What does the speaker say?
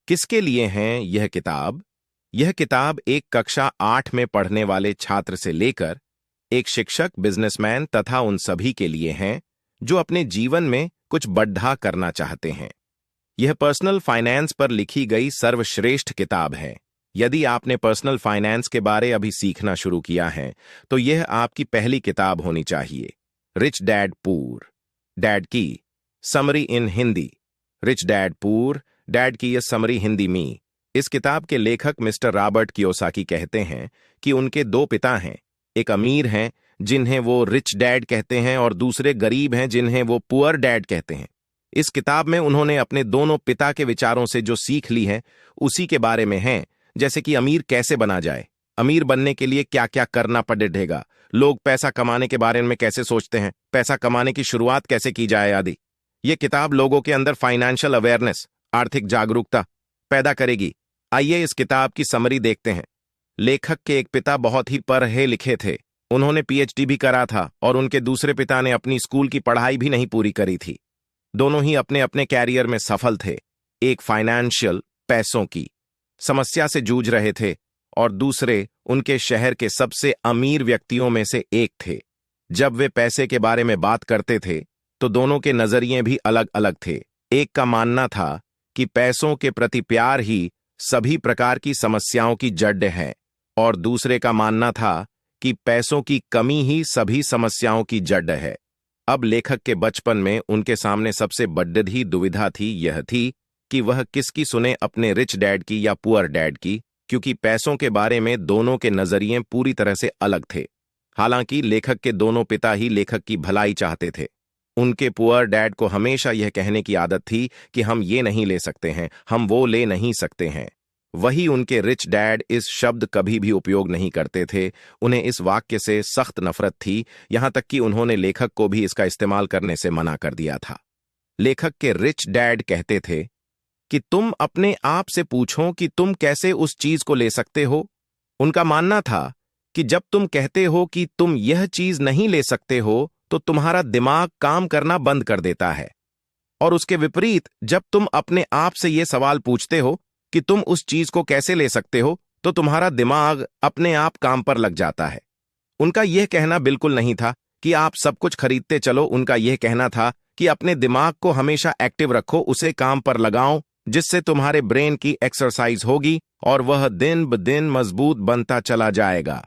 किसके लिए है यह किताब? यह किताब एक कक्षा 8 में पढ़ने वाले छात्र से लेकर एक शिक्षक, बिजनेसमैन तथा उन सभी के लिए है जो अपने जीवन में कुछ बड़ा करना चाहते हैं। यह पर्सनल फाइनेंस पर लिखी गई सर्वश्रेष्ठ किताब है। यदि आपने पर्सनल फाइनेंस के बारे अभी सीखना शुरू किया है तो यह आपकी पहली किताब होनी चाहिए। रिच डैड पुअर डैड की समरी इन Hindi. Rich dad poor dad की यह समरी हिंदी में। इस किताब के लेखक मिस्टर रॉबर्ट कियोसाकी कहते हैं कि उनके दो पिता हैं। एक अमीर हैं जिन्हें वो रिच डैड कहते हैं और दूसरे गरीब हैं जिन्हें वो पुअर डैड कहते हैं। इस किताब में उन्होंने अपने दोनों पिता के विचारों से जो सीख ली है उसी के बारे में है, जैसे कि अमीर कैसे बना जाए, अमीर बनने के लिए क्या क्या करना पड़ेगा, लोग पैसा कमाने के बारे में कैसे सोचते हैं, पैसा कमाने की शुरुआत कैसे की जाए आदि। ये किताब लोगों के अंदर फाइनेंशियल अवेयरनेस, आर्थिक जागरूकता पैदा करेगी। आइए इस किताब की समरी देखते हैं। लेखक के एक पिता बहुत ही पढ़े लिखे थे। उन्होंने पीएचडी भी करा था और उनके दूसरे पिता ने अपनी स्कूल की पढ़ाई भी नहीं पूरी करी थी। दोनों ही अपने अपने कैरियर में सफल थे। एक फाइनेंशियल पैसों की समस्या से जूझ रहे थे और दूसरे उनके शहर के सबसे अमीर व्यक्तियों में से एक थे। जब वे पैसे के बारे में बात करते थे तो दोनों के नजरिए भी अलग अलग थे। एक का मानना था कि पैसों के प्रति प्यार ही सभी प्रकार की समस्याओं की जड़ है और दूसरे का मानना था कि पैसों की कमी ही सभी समस्याओं की जड़ है। अब लेखक के बचपन में उनके सामने सबसे बड़ी दुविधा थी, यह थी कि वह किसकी सुने, अपने रिच डैड की या पुअर डैड की, क्योंकि पैसों के बारे में दोनों के नजरिए पूरी तरह से अलग थे। हालांकि लेखक के दोनों पिता ही लेखक की भलाई चाहते थे। उनके पुअर डैड को हमेशा यह कहने की आदत थी कि हम ये नहीं ले सकते हैं, हम वो ले नहीं सकते हैं। वही उनके रिच डैड इस शब्द कभी भी उपयोग नहीं करते थे। उन्हें इस वाक्य से सख्त नफरत थी, यहां तक कि उन्होंने लेखक को भी इसका इस्तेमाल करने से मना कर दिया था। लेखक के रिच डैड कहते थे कि तुम अपने आप से पूछो कि तुम कैसे उस चीज को ले सकते हो। उनका मानना था कि जब तुम कहते हो कि तुम यह चीज नहीं ले सकते हो तो तुम्हारा दिमाग काम करना बंद कर देता है, और उसके विपरीत जब तुम अपने आप से यह सवाल पूछते हो कि तुम उस चीज को कैसे ले सकते हो तो तुम्हारा दिमाग अपने आप काम पर लग जाता है। उनका यह कहना बिल्कुल नहीं था कि आप सब कुछ खरीदते चलो। उनका यह कहना था कि अपने दिमाग को हमेशा एक्टिव रखो, उसे काम पर लगाओ, जिससे तुम्हारे ब्रेन की एक्सरसाइज होगी और वह दिन ब दिन मजबूत बनता चला जाएगा।